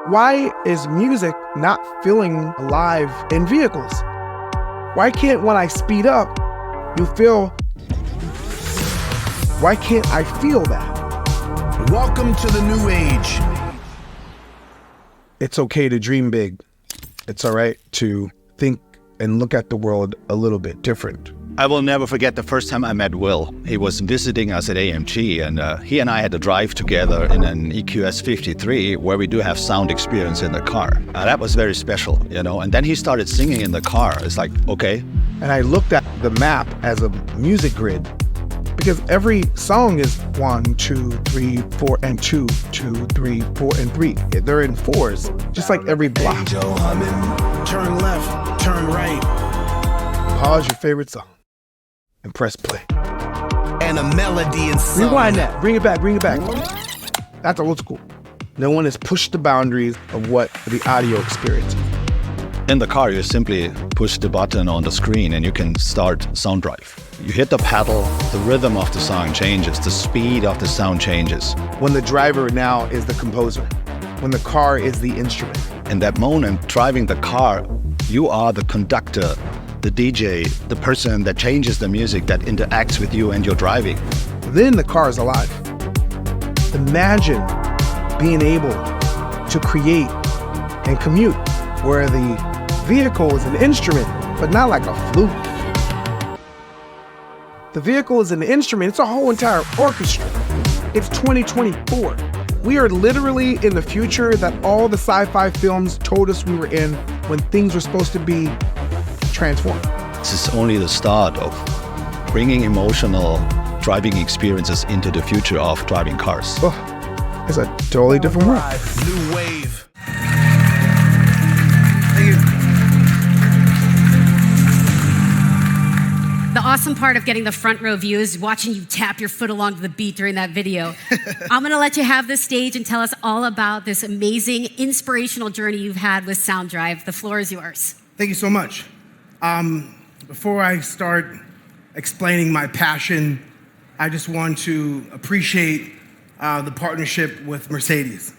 Why is music not feeling alive in vehicles? Why can't, when I speed up, you feel, why can't I feel that? Welcome to the new age. It's okay to dream big. It's all right to think and look at the world a little bit different. I will never forget the first time I met Will. He was visiting us at AMG, and he and I had a drive together in an EQS 53 where we do have sound experience in the car. That was very special, you know, and then he started singing in the car. It's like, okay. And I looked at the map as a music grid because every song is 1, 2, 3, 4, and 2, 2, 3, 4, and 3. They're in fours, just like every block. Angel humming, turn left, turn right. Pause your favorite song and press play. And a melody and song. Rewind that, bring it back, bring it back. That's old school. No one has pushed the boundaries of what the audio experience is. In the car, you simply push the button on the screen and you can start Sound Drive. You hit the pedal, the rhythm of the song changes, the speed of the sound changes. When the driver now is the composer, when the car is the instrument. In that moment, driving the car, you are the conductor, the DJ, the person that changes the music, that interacts with you and your driving. Then the car is alive. Imagine being able to create and commute where the vehicle is an instrument, but not like a flute. The vehicle is an instrument, it's a whole entire orchestra. It's 2024. We are literally in the future that all the sci-fi films told us we were in when things were supposed to be transformed. This is only the start of bringing emotional driving experiences into the future of driving cars. Oh, it's a totally different world. New wave. The awesome part of getting the front row view is watching you tap your foot along to the beat during that video. I'm gonna let you have this stage and tell us all about this amazing, inspirational journey you've had with Sound Drive. The floor is yours. Thank you so much. Before I start explaining my passion, I just want to appreciate the partnership with Mercedes.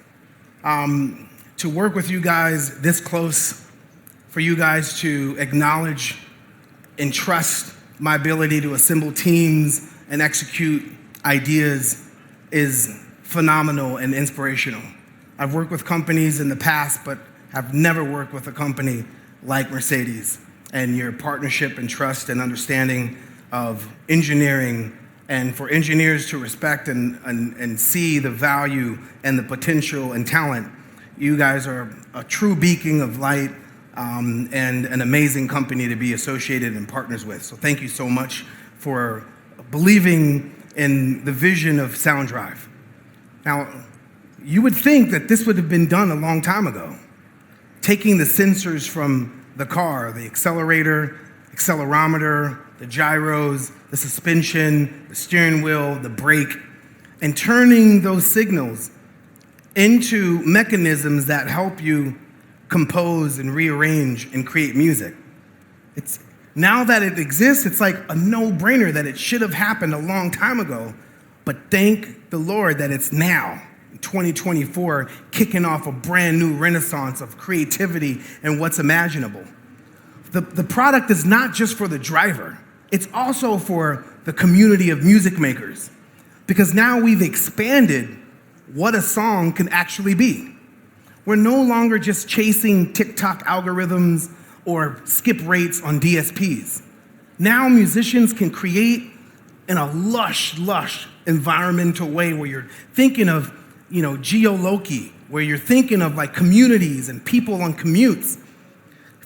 To work with you guys this close, for you guys to acknowledge and trust my ability to assemble teams and execute ideas is phenomenal and inspirational. I've worked with companies in the past, but have never worked with a company like Mercedes, and your partnership and trust and understanding of engineering, and for engineers to respect and see the value and the potential and talent. You guys are a true beacon of light and an amazing company to be associated and partners with. So thank you so much for believing in the vision of Sound Drive. Now, you would think that this would have been done a long time ago. Taking the sensors from the car, the accelerator, accelerometer, the gyros, the suspension, the steering wheel, the brake, and turning those signals into mechanisms that help you compose and rearrange and create music. It's now that it exists, it's like a no-brainer that it should have happened a long time ago, but thank the Lord that it's now, in 2024, kicking off a brand new renaissance of creativity and what's imaginable. The product is not just for the driver, it's also for the community of music makers, because now we've expanded what a song can actually be. We're no longer just chasing TikTok algorithms or skip rates on DSPs. Now musicians can create in a lush environmental way where you're thinking of, geoloci, where you're thinking of like communities and people on commutes.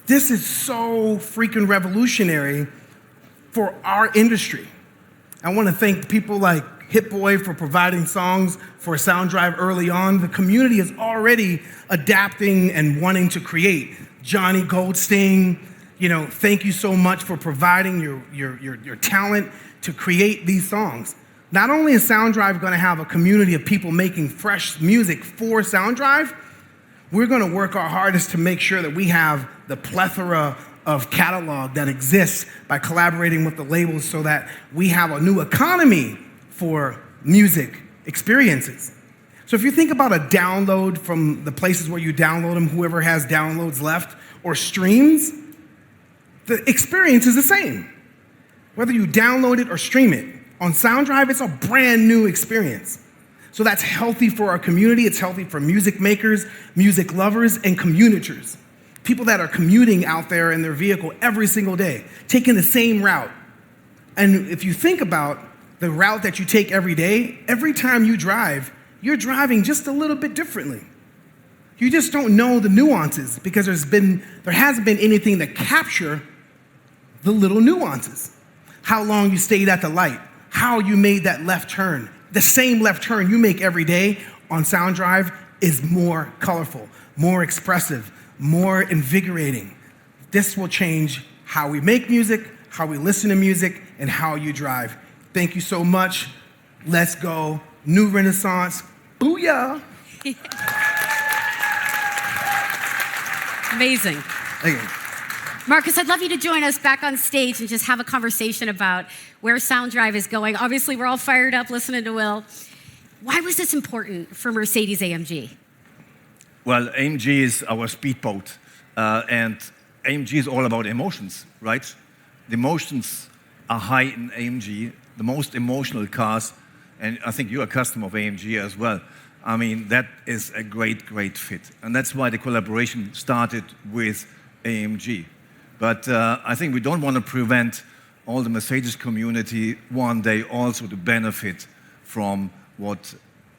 This is so freaking revolutionary for our industry. I want to thank people like Hit Boy for providing songs for Sound Drive early on. The community is already adapting and wanting to create. Johnny Goldstein, thank you so much for providing your talent to create these songs. Not only is Sound Drive going to have a community of people making fresh music for Sound Drive, we're going to work our hardest to make sure that we have the plethora of catalog that exists by collaborating with the labels so that we have a new economy for music experiences. So if you think about a download from the places where you download them, whoever has downloads left, or streams, the experience is the same. Whether you download it or stream it. On Sound Drive, it's a brand new experience. So that's healthy for our community. It's healthy for music makers, music lovers, and commuters. People that are commuting out there in their vehicle every single day, taking the same route. And if you think about the route that you take every day, every time you drive, you're driving just a little bit differently. You just don't know the nuances because there hasn't been anything to capture the little nuances. How long you stayed at the light, how you made that left turn. The same left turn you make every day on Sound Drive is more colorful, more expressive, more invigorating. This will change how we make music, how we listen to music, and how you drive. Thank you so much. Let's go. New Renaissance. Booyah. Amazing. Thank you. Marcus, I'd love you to join us back on stage and just have a conversation about where Sound Drive is going. Obviously, we're all fired up listening to Will. Why was this important for Mercedes-AMG? Well, AMG is our speedboat, and AMG is all about emotions, right? The emotions are high in AMG, the most emotional cars, and I think you're a customer of AMG as well. I mean, that is a great, great fit. And that's why the collaboration started with AMG. But I think we don't want to prevent all the Mercedes community one day also to benefit from what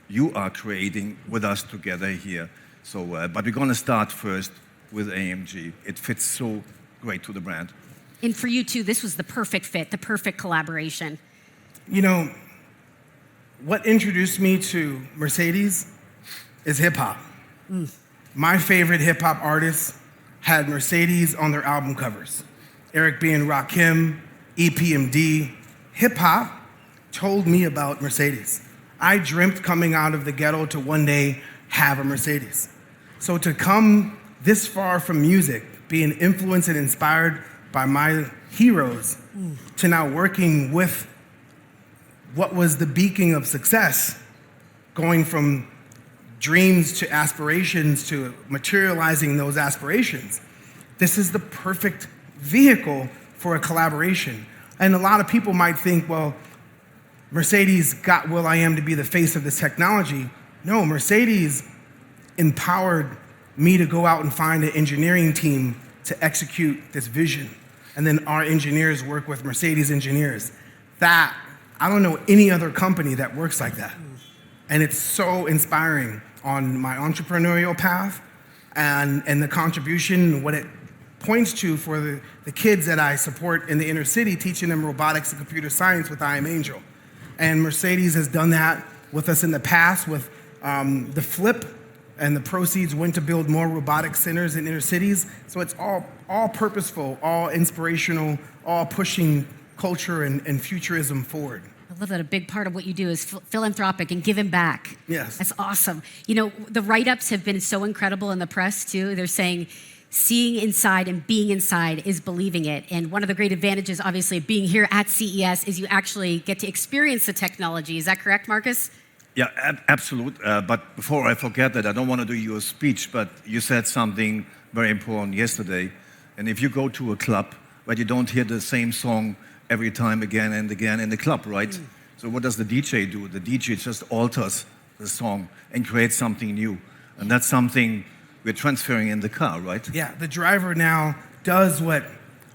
you are creating with us together here. So, but we're going to start first with AMG. It fits so great to the brand. And for you too, this was the perfect fit, the perfect collaboration. You know, what introduced me to Mercedes is hip hop. My favorite hip hop artists had Mercedes on their album covers. Eric B. and Rakim, EPMD. Hip hop told me about Mercedes. I dreamt coming out of the ghetto to one day have a Mercedes. So to come this far from music, being influenced and inspired by my heroes, to now working with what was the beacon of success, going from dreams to aspirations to materializing those aspirations. This is the perfect vehicle for a collaboration. And a lot of people might think, well, Mercedes got will.i.am to be the face of this technology. No, Mercedes empowered me to go out and find an engineering team to execute this vision. And then our engineers work with Mercedes engineers. That, I don't know any other company that works like that. And it's so inspiring on my entrepreneurial path and the contribution, what it points to for the kids that I support in the inner city, teaching them robotics and computer science with I Am Angel. And Mercedes has done that with us in the past with the Flip, and the proceeds went to build more robotic centers in inner cities. So it's all purposeful, all inspirational, all pushing culture and futurism forward. I love that a big part of what you do is philanthropic and giving back. Yes. That's awesome. You know, the write-ups have been so incredible in the press too. They're saying seeing inside and being inside is believing it. And one of the great advantages, obviously, of being here at CES is you actually get to experience the technology. Is that correct, Marcus? Yeah, absolute. But before I forget that, I don't want to do your speech, but you said something very important yesterday. And if you go to a club where you don't hear the same song every time again and again in the club, right? So what does the DJ do? The DJ just alters the song and creates something new. And that's something we're transferring in the car, right? Yeah, the driver now does what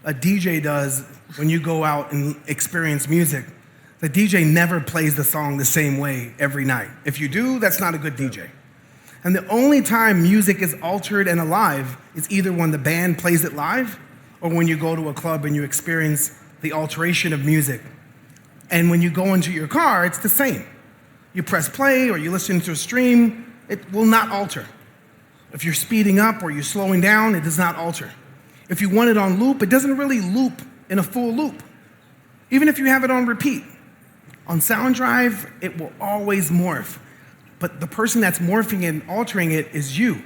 a DJ does when you go out and experience music. The DJ never plays the song the same way every night. If you do, that's not a good DJ. And the only time music is altered and alive is either when the band plays it live or when you go to a club and you experience the alteration of music. And when you go into your car, it's the same. You press play or you listen to a stream, it will not alter. If you're speeding up or you're slowing down, it does not alter. If you want it on loop, it doesn't really loop in a full loop, even if you have it on repeat. On Sound Drive, it will always morph. But the person that's morphing and altering it is you,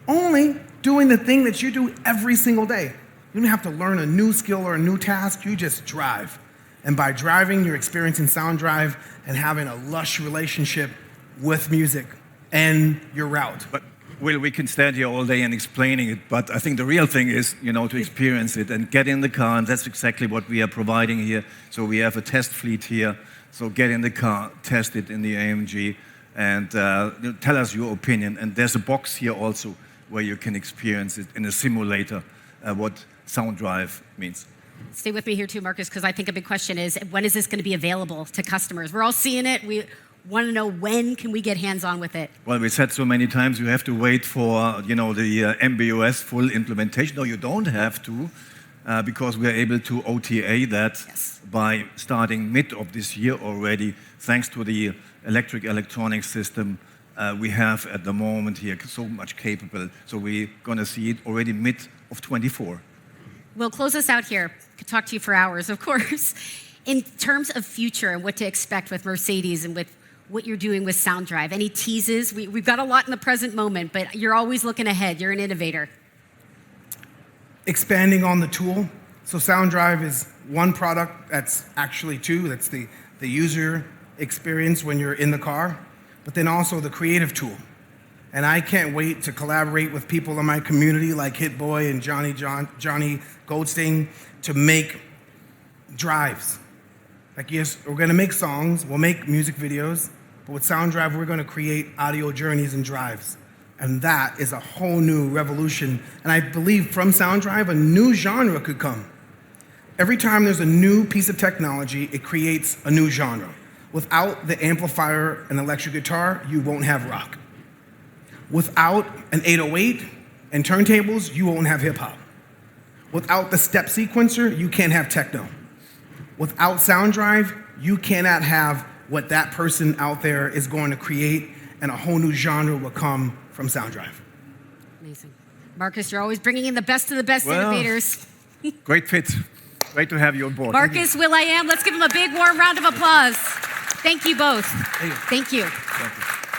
only doing the thing that you do every single day. You don't have to learn a new skill or a new task, you just drive. And by driving, you're experiencing Sound Drive and having a lush relationship with music and your route. But Will, we can stand here all day and explaining it, but I think the real thing is, to experience it and get in the car, and that's exactly what we are providing here. So we have a test fleet here. So get in the car, test it in the AMG, and tell us your opinion. And there's a box here also where you can experience it in a simulator, what sound drive means. Stay with me here too, Marcus, because I think a big question is, when is this going to be available to customers? We're all seeing it. We want to know, when can we get hands-on with it? Well, we said so many times you have to wait for the MBUX full implementation. No, you don't have to, because we are able to OTA that by starting mid of this year already, thanks to the electronic system we have at the moment here, so much capable. So we're going to see it already mid of 24. We'll close us out here. Could talk to you for hours, of course. In terms of future and what to expect with Mercedes and with what you're doing with Sound Drive, any teases? We've got a lot in the present moment, but you're always looking ahead. You're an innovator. Expanding on the tool. So Sound Drive is one product that's actually two. That's the user experience when you're in the car, but then also the creative tool. And I can't wait to collaborate with people in my community like Hit Boy and Johnny Goldstein to make drives. Like, yes, we're gonna make songs, we'll make music videos, but with Sound Drive, we're gonna create audio journeys and drives. And that is a whole new revolution. And I believe from Sound Drive, a new genre could come. Every time there's a new piece of technology, it creates a new genre. Without the amplifier and electric guitar, you won't have rock. Without an 808 and turntables, you won't have hip hop. Without the step sequencer, you can't have techno. Without Sound Drive, you cannot have what that person out there is going to create, and a whole new genre will come from Sound Drive. Amazing. Marcus, you're always bringing in the best of the best innovators. Great fit. Great to have you on board. Marcus, will.i.am, let's give him a big warm round of applause. Thank you both. Thank you. Thank you. Thank you.